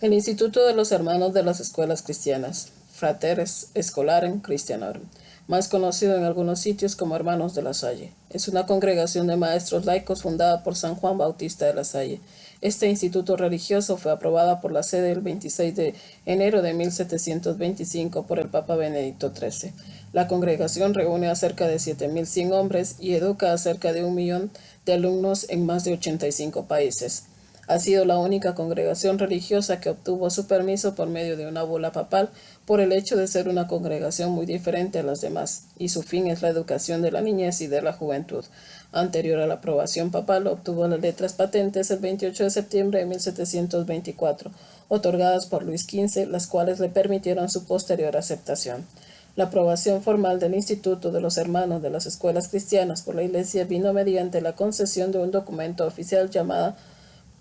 El Instituto de los Hermanos de las Escuelas Cristianas, Fratres Scholarem Christianorum, más conocido en algunos sitios como Hermanos de la Salle. Es una congregación de maestros laicos fundada por San Juan Bautista de la Salle. Este instituto religioso fue aprobada por la sede el 26 de enero de 1725 por el Papa Benedicto XIII. La congregación reúne a cerca de 7.100 hombres y educa a cerca de 1.000.000 de alumnos en más de 85 países. Ha sido la única congregación religiosa que obtuvo su permiso por medio de una bula papal por el hecho de ser una congregación muy diferente a las demás, y su fin es la educación de la niñez y de la juventud. Anterior a la aprobación papal, obtuvo las letras patentes el 28 de septiembre de 1724, otorgadas por Luis XV, las cuales le permitieron su posterior aceptación. La aprobación formal del Instituto de los Hermanos de las Escuelas Cristianas por la Iglesia vino mediante la concesión de un documento oficial llamada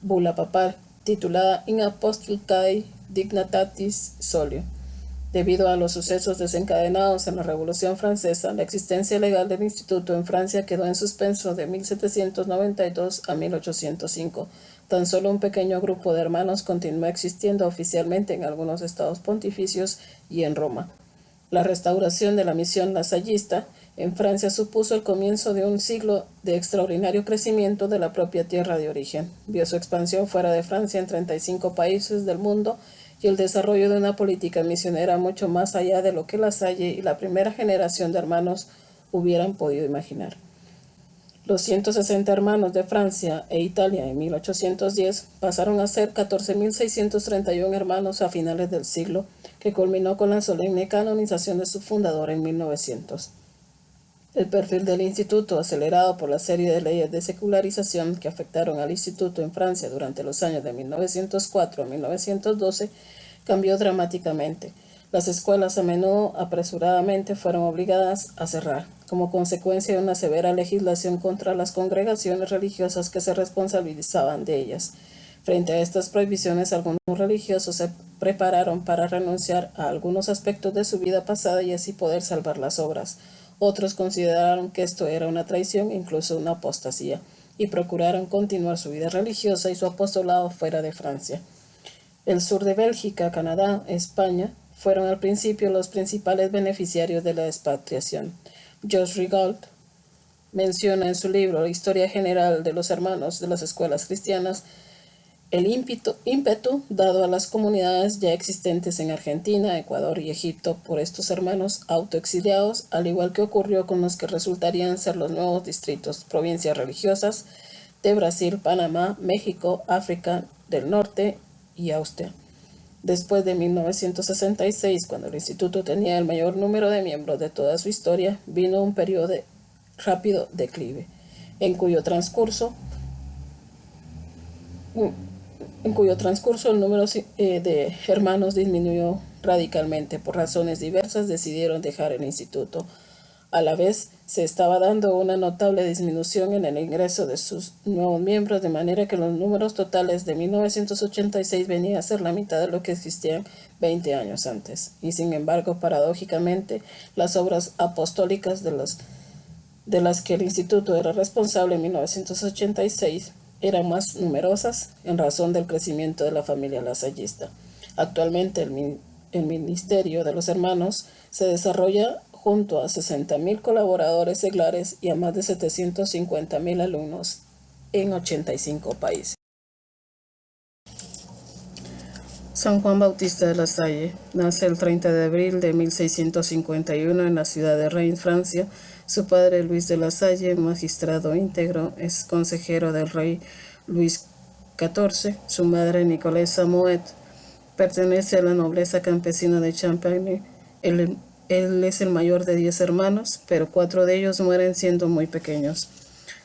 bula papal, titulada In Apostolicae Dignitatis Solio. Debido a los sucesos desencadenados en la Revolución Francesa, la existencia legal del instituto en Francia quedó en suspenso de 1792 a 1805. Tan solo un pequeño grupo de hermanos continuó existiendo oficialmente en algunos estados pontificios y en Roma. La restauración de la misión lasallista en Francia supuso el comienzo de un siglo de extraordinario crecimiento de la propia tierra de origen. Vio su expansión fuera de Francia en 35 países del mundo y el desarrollo de una política misionera mucho más allá de lo que La Salle y la primera generación de hermanos hubieran podido imaginar. Los 160 hermanos de Francia e Italia en 1810 pasaron a ser 14.631 hermanos a finales del siglo, que culminó con la solemne canonización de su fundador en 1900. El perfil del instituto, acelerado por la serie de leyes de secularización que afectaron al instituto en Francia durante los años de 1904 a 1912, cambió dramáticamente. Las escuelas a menudo apresuradamente fueron obligadas a cerrar, como consecuencia de una severa legislación contra las congregaciones religiosas que se responsabilizaban de ellas. Frente a estas prohibiciones, algunos religiosos se prepararon para renunciar a algunos aspectos de su vida pasada y así poder salvar las obras. Otros consideraron que esto era una traición, incluso una apostasía, y procuraron continuar su vida religiosa y su apostolado fuera de Francia. El sur de Bélgica, Canadá, España, fueron al principio los principales beneficiarios de la expatriación. Josh Rigaud menciona en su libro Historia General de los Hermanos de las Escuelas Cristianas el ímpetu dado a las comunidades ya existentes en Argentina, Ecuador y Egipto por estos hermanos autoexiliados, al igual que ocurrió con los que resultarían ser los nuevos distritos, provincias religiosas de Brasil, Panamá, México, África del Norte y Austria. Después de 1966, cuando el instituto tenía el mayor número de miembros de toda su historia, vino un periodo de rápido declive, en cuyo transcurso el número de hermanos disminuyó radicalmente. Por razones diversas decidieron dejar el instituto. A la vez, se estaba dando una notable disminución en el ingreso de sus nuevos miembros, de manera que los números totales de 1986 venían a ser la mitad de lo que existían 20 años antes. Y sin embargo, paradójicamente, las obras apostólicas de las que el instituto era responsable en 1986 eran más numerosas en razón del crecimiento de la familia lasallista. Actualmente el Ministerio de los Hermanos se desarrolla junto a 60.000 colaboradores seglares y a más de 750.000 alumnos en 85 países. San Juan Bautista de la Salle nace el 30 de abril de 1651 en la ciudad de Reims, Francia. Su padre, Luis de la Salle, magistrado íntegro, es consejero del rey Luis XIV. Su madre, Nicolesa Moet, pertenece a la nobleza campesina de Champagne. Él es el mayor de 10 hermanos, pero 4 de ellos mueren siendo muy pequeños.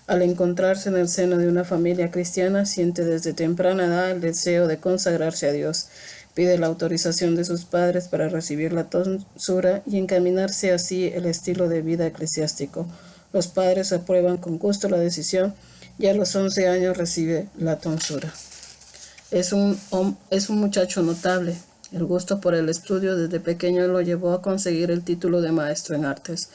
Al encontrarse en el seno de una familia cristiana, siente desde temprana edad el deseo de consagrarse a Dios. Pide la autorización de sus padres para recibir la tonsura y encaminarse así el estilo de vida eclesiástico. Los padres aprueban con gusto la decisión y a los 11 años recibe la tonsura. Es un muchacho notable. El gusto por el estudio desde pequeño lo llevó a conseguir el título de maestro en artes.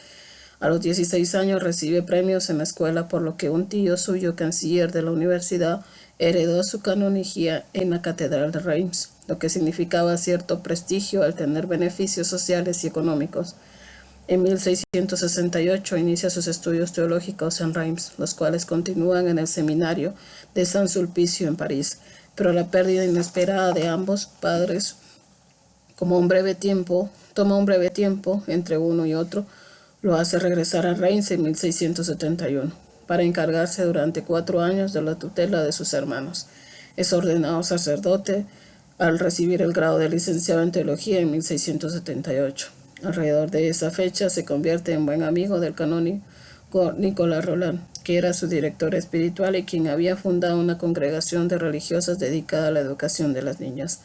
A los 16 años recibe premios en la escuela, por lo que un tío suyo, canciller de la universidad, Heredó su canonigía en la Catedral de Reims, lo que significaba cierto prestigio al tener beneficios sociales y económicos. En 1668 inicia sus estudios teológicos en Reims, los cuales continúan en el seminario de San Sulpicio en París, pero la pérdida inesperada de ambos padres toma un breve tiempo entre uno y otro, lo hace regresar a Reims en 1671, para encargarse durante 4 años de la tutela de sus hermanos. Es ordenado sacerdote al recibir el grado de licenciado en teología en 1678. Alrededor de esa fecha se convierte en buen amigo del canónigo Nicolas Roland, que era su director espiritual y quien había fundado una congregación de religiosas dedicada a la educación de las niñas.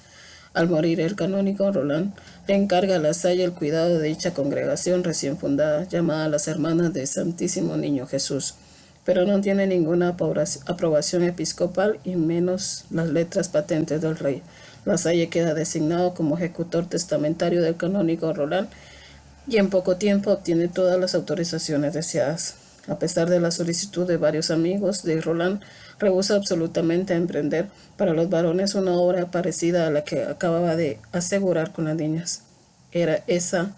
Al morir el canónigo, Roland le encarga a La Salle el cuidado de dicha congregación recién fundada, llamada las Hermanas del Santísimo Niño Jesús, pero no tiene ninguna aprobación episcopal y menos las letras patentes del rey. La Salle queda designado como ejecutor testamentario del canónigo Roland y en poco tiempo obtiene todas las autorizaciones deseadas. A pesar de la solicitud de varios amigos de Roland, rehúsa absolutamente a emprender para los varones una obra parecida a la que acababa de asegurar con las niñas. Esa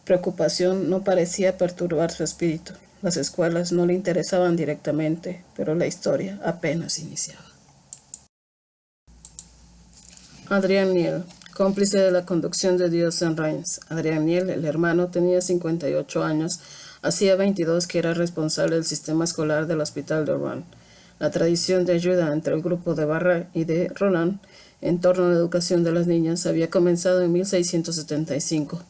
preocupación no parecía perturbar su espíritu. Las escuelas no le interesaban directamente, pero la historia apenas iniciaba. Adrien Niel, cómplice de la conducción de Dios en Reims. Adrien Niel, el hermano, tenía 58 años, hacía 22 que era responsable del sistema escolar del Hospital de Rouen. La tradición de ayuda entre el grupo de Barré y de Roland en torno a la educación de las niñas había comenzado en 1675.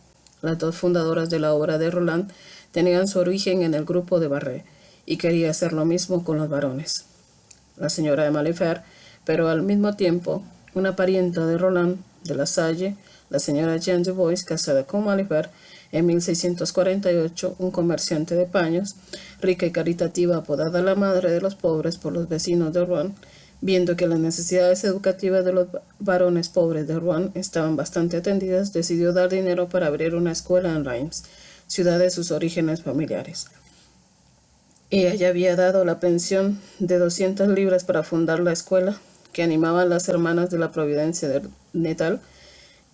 Las dos fundadoras de la obra de Roland tenían su origen en el grupo de Barré y quería hacer lo mismo con los varones. La señora de Malifer, pero al mismo tiempo una parienta de Roland, de La Salle, la señora Jean de Bois, casada con Malifer, en 1648, un comerciante de paños, rica y caritativa, apodada la madre de los pobres por los vecinos de Rouen, viendo que las necesidades educativas de los varones pobres de Rouen estaban bastante atendidas, decidió dar dinero para abrir una escuela en Reims, ciudad de sus orígenes familiares. Ella ya había dado la pensión de 200 libras para fundar la escuela, que animaba a las hermanas de la Providencia de Natal,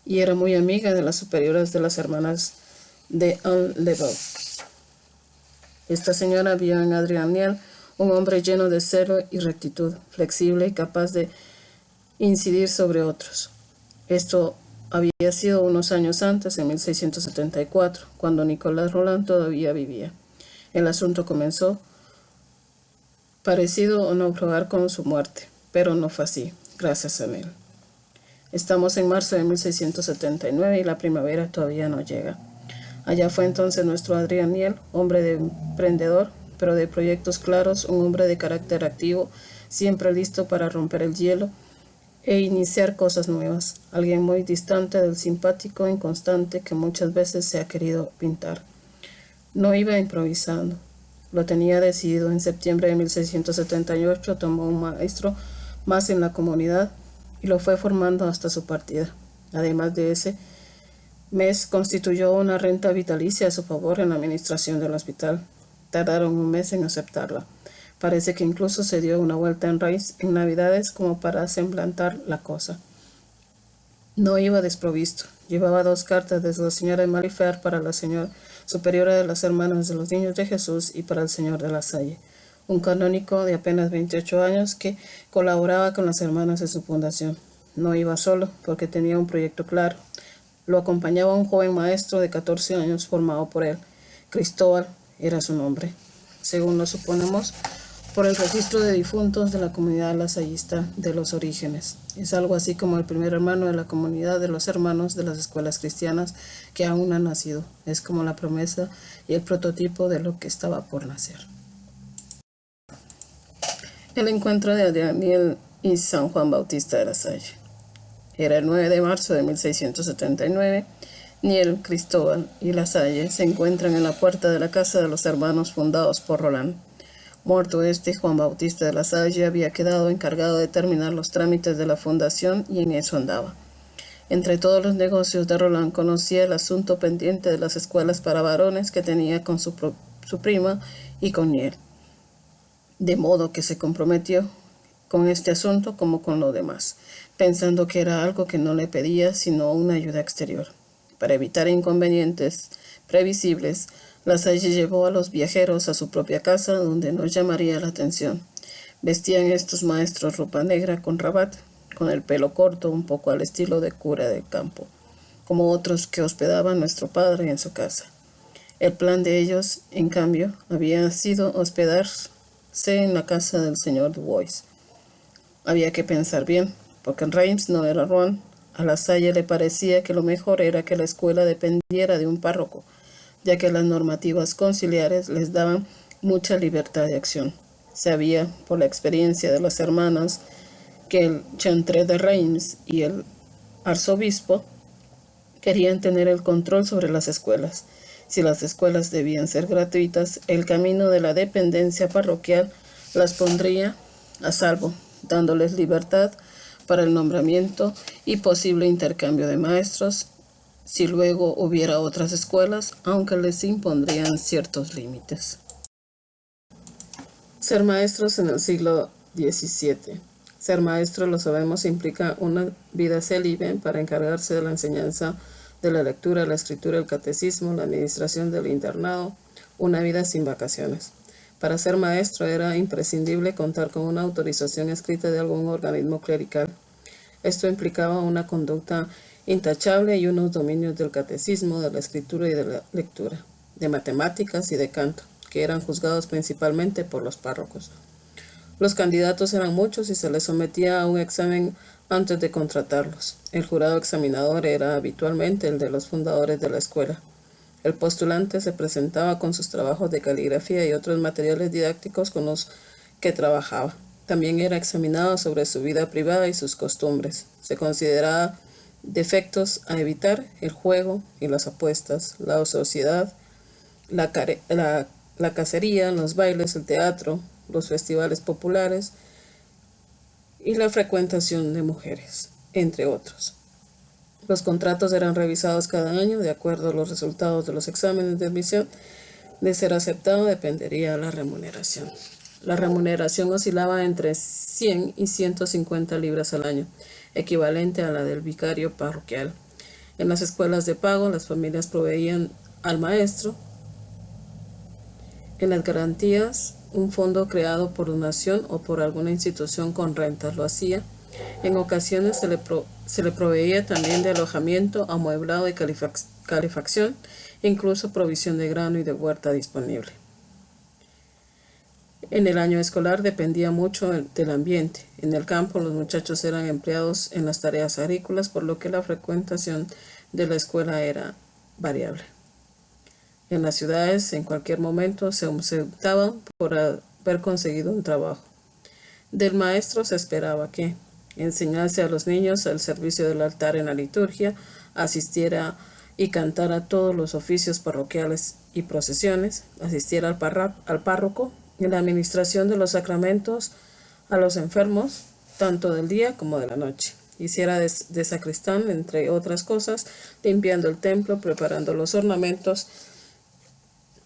y era muy amiga de las superiores de las hermanas de Anne-Lebeau. Esta señora vio en Adrien Niel un hombre lleno de celo y rectitud, flexible y capaz de incidir sobre otros. Esto había sido unos años antes, en 1674, cuando Nicolas Roland todavía vivía. El asunto comenzó parecido a naufragar con su muerte, pero no fue así, gracias a él. Estamos en marzo de 1679 y la primavera todavía no llega. Allá fue entonces nuestro Adrien Niel, hombre de emprendedor, pero de proyectos claros, un hombre de carácter activo, siempre listo para romper el hielo e iniciar cosas nuevas, alguien muy distante del simpático inconstante que muchas veces se ha querido pintar. No iba improvisando, lo tenía decidido. En septiembre de 1678 tomó un maestro más en la comunidad y lo fue formando hasta su partida. Además de ese mes constituyó una renta vitalicia a su favor en la administración del hospital. Tardaron un mes en aceptarla. Parece que incluso se dio una vuelta en Reims en Navidades como para semblantar la cosa. No iba desprovisto. Llevaba 2 cartas desde la señora de Malifer para la señora superiora de las hermanas de los niños de Jesús y para el señor de La Salle, un canónigo de apenas 28 años que colaboraba con las hermanas de su fundación. No iba solo porque tenía un proyecto claro. Lo acompañaba un joven maestro de 14 años formado por él. Cristóbal era su nombre, según lo suponemos por el registro de difuntos de la comunidad lasallista de los orígenes. Es algo así como el primer hermano de la comunidad de los hermanos de las escuelas cristianas que aún no ha nacido. Es como la promesa y el prototipo de lo que estaba por nacer. El encuentro de Adrien Niel y San Juan Bautista de La Salle. Era el 9 de marzo de 1679. Niel, Cristóbal y La Salle se encuentran en la puerta de la casa de los hermanos fundados por Roland. Muerto Juan Bautista de La Salle había quedado encargado de terminar los trámites de la fundación y en eso andaba. Entre todos los negocios de Roland conocía el asunto pendiente de las escuelas para varones que tenía con su prima y con Niel. De modo que se comprometió con este asunto como con lo demás, pensando que era algo que no le pedía sino una ayuda exterior. Para evitar inconvenientes previsibles, Lasalle llevó a los viajeros a su propia casa donde no llamaría la atención. Vestían estos maestros ropa negra con rabat, con el pelo corto, un poco al estilo de cura de campo, como otros que hospedaban nuestro padre en su casa. El plan de ellos, en cambio, había sido hospedarse en la casa del señor Dubois. Había que pensar bien, porque Reims no era Rouen. A Lasalle le parecía que lo mejor era que la escuela dependiera de un párroco, ya que las normativas conciliares les daban mucha libertad de acción. Sabía, por la experiencia de las hermanas, que el chantre de Reims y el arzobispo querían tener el control sobre las escuelas. Si las escuelas debían ser gratuitas, el camino de la dependencia parroquial las pondría a salvo, dándoles libertad para el nombramiento y posible intercambio de maestros, si luego hubiera otras escuelas, aunque les impondrían ciertos límites. Ser maestros en el siglo XVII. Ser maestro, lo sabemos, implica una vida célibe para encargarse de la enseñanza de la lectura, la escritura, el catecismo, la administración del internado, una vida sin vacaciones. Para ser maestro era imprescindible contar con una autorización escrita de algún organismo clerical. Esto implicaba una conducta intachable y unos dominios del catecismo, de la escritura y de la lectura, de matemáticas y de canto, que eran juzgados principalmente por los párrocos. Los candidatos eran muchos y se les sometía a un examen antes de contratarlos. El jurado examinador era habitualmente el de los fundadores de la escuela. El postulante se presentaba con sus trabajos de caligrafía y otros materiales didácticos con los que trabajaba. También era examinado sobre su vida privada y sus costumbres. Se consideraba defectos a evitar el juego y las apuestas, la ociosidad, la cacería, los bailes, el teatro, los festivales populares y la frecuentación de mujeres, entre otros. Los contratos eran revisados cada año de acuerdo a los resultados de los exámenes de admisión. De ser aceptado dependería la remuneración. La remuneración oscilaba entre 100 y 150 libras al año, equivalente a la del vicario parroquial. En las escuelas de pago, las familias proveían al maestro, en las garantías, un fondo creado por donación o por alguna institución con rentas lo hacía. En ocasiones se le proveía también de alojamiento, amueblado y calefacción, incluso provisión de grano y de huerta disponible. En el año escolar dependía mucho del ambiente. En el campo los muchachos eran empleados en las tareas agrícolas, por lo que la frecuentación de la escuela era variable. En las ciudades, en cualquier momento, se optaban por haber conseguido un trabajo. Del maestro se esperaba que enseñase a los niños el servicio del altar en la liturgia, asistiera y cantara todos los oficios parroquiales y procesiones, asistiera al párroco en la administración de los sacramentos a los enfermos, tanto del día como de la noche. Hiciera de sacristán, entre otras cosas, limpiando el templo, preparando los ornamentos,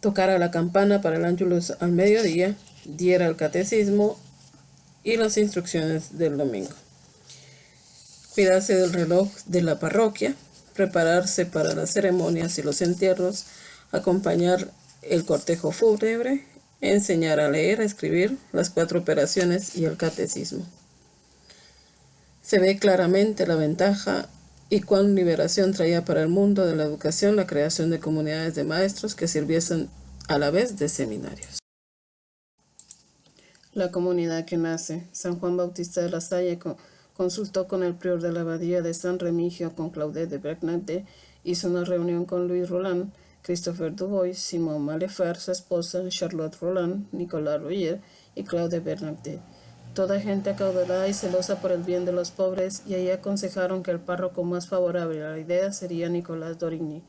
tocara la campana para el ángelus al mediodía, diera el catecismo y las instrucciones del domingo. Cuidarse del reloj de la parroquia, prepararse para las ceremonias y los entierros, acompañar el cortejo fúnebre, enseñar a leer, a escribir, las 4 operaciones y el catecismo. Se ve claramente la ventaja y cuán liberación traía para el mundo de la educación la creación de comunidades de maestros que sirviesen a la vez de seminarios. La comunidad que nace. San Juan Bautista de Lasalle consultó con el prior de la abadía de San Remigio, con Claudette de Bernardet, hizo una reunión con Louis Roland, Christopher Dubois, Simon Malefer, su esposa, Charlotte Roland, Nicolas Royer y Claude Bernardet. Toda gente acaudalada y celosa por el bien de los pobres, y ahí aconsejaron que el párroco más favorable a la idea sería Nicolas d'Origny,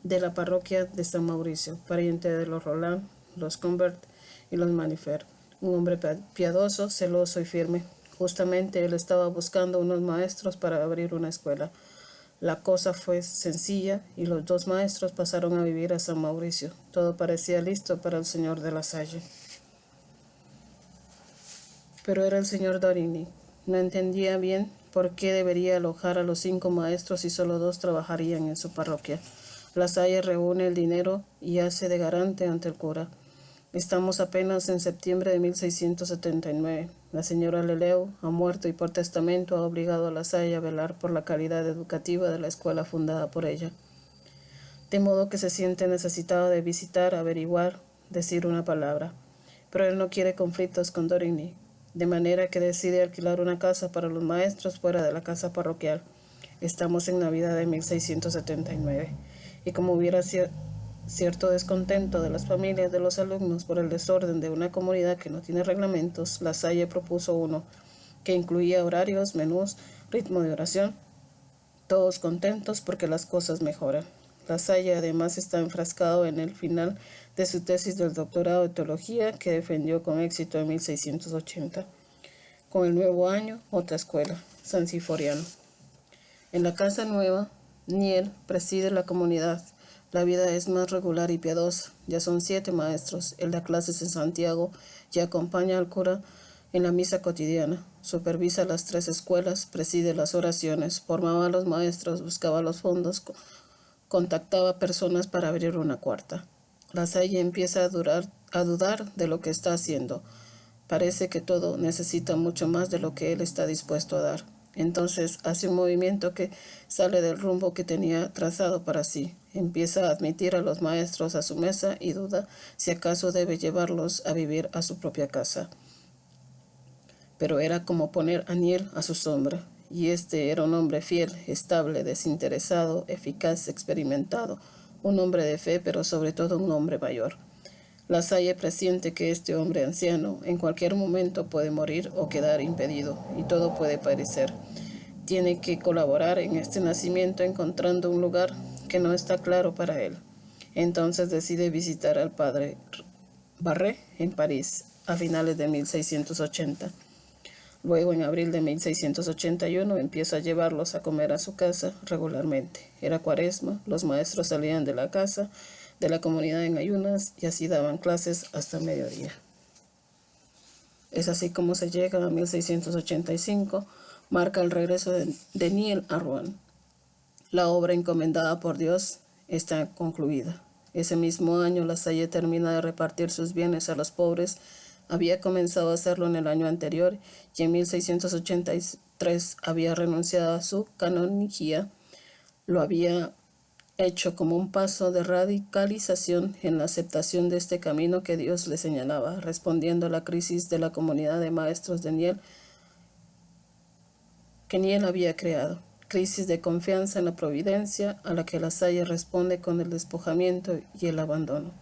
de la parroquia de San Mauricio, pariente de los Roland, los Convert y los Malefer, un hombre piadoso, celoso y firme. Justamente él estaba buscando unos maestros para abrir una escuela. La cosa fue sencilla y los 2 maestros pasaron a vivir a San Mauricio. Todo parecía listo para el señor de Lasalle. Pero era el señor Dorigny. No entendía bien por qué debería alojar a los 5 maestros y solo 2 trabajarían en su parroquia. La Salle reúne el dinero y hace de garante ante el cura. Estamos apenas en septiembre de 1679. La señora Leleu ha muerto y por testamento ha obligado a La Salle a velar por la calidad educativa de la escuela fundada por ella. De modo que se siente necesitado de visitar, averiguar, decir una palabra. Pero él no quiere conflictos con Dorigny, de manera que decide alquilar una casa para los maestros fuera de la casa parroquial. Estamos en Navidad de 1679, y como hubiera cierto descontento de las familias de los alumnos por el desorden de una comunidad que no tiene reglamentos, La Salle propuso uno, que incluía horarios, menús, ritmo de oración, todos contentos porque las cosas mejoran. La Salle además está enfrascado en el final de su tesis del doctorado de teología que defendió con éxito en 1680. Con el nuevo año, otra escuela, San Siforiano. En la casa nueva, Niel preside la comunidad. La vida es más regular y piadosa. Ya son 7 maestros. Él da clases en Santiago y acompaña al cura en la misa cotidiana. Supervisa las 3 escuelas, preside las oraciones, formaba a los maestros, buscaba los fondos, contactaba personas para abrir una cuarta. La Salle empieza a dudar de lo que está haciendo. Parece que todo necesita mucho más de lo que él está dispuesto a dar. Entonces hace un movimiento que sale del rumbo que tenía trazado para sí. Empieza a admitir a los maestros a su mesa y duda si acaso debe llevarlos a vivir a su propia casa. Pero era como poner a Niel a su sombra. Y este era un hombre fiel, estable, desinteresado, eficaz, experimentado, un hombre de fe, pero sobre todo un hombre mayor. La Salle presiente que este hombre anciano en cualquier momento puede morir o quedar impedido, y todo puede perecer. Tiene que colaborar en este nacimiento encontrando un lugar que no está claro para él. Entonces decide visitar al padre Barré en París a finales de 1680. Luego, en abril de 1681, empieza a llevarlos a comer a su casa regularmente. Era Cuaresma, los maestros salían de la casa, de la comunidad en ayunas, y así daban clases hasta mediodía. Es así como se llega a 1685, marca el regreso de Niel a Rouen. La obra encomendada por Dios está concluida. Ese mismo año, La Salle termina de repartir sus bienes a los pobres. Había comenzado a hacerlo en el año anterior y en 1683 había renunciado a su canonjía. Lo había hecho como un paso de radicalización en la aceptación de este camino que Dios le señalaba, respondiendo a la crisis de la comunidad de maestros de Niel que Niel había creado. Crisis de confianza en la providencia a la que La Salle responde con el despojamiento y el abandono.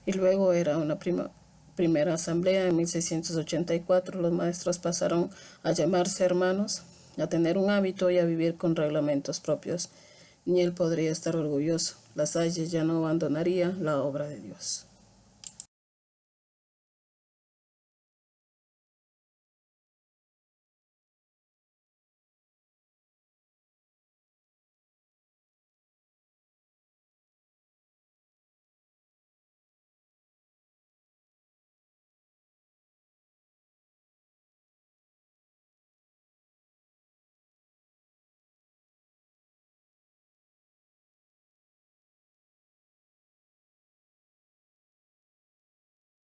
Y luego era una primera asamblea en 1684. Los maestros pasaron a llamarse hermanos, a tener un hábito y a vivir con reglamentos propios. Niel podría estar orgulloso. La Salle ya no abandonaría la obra de Dios.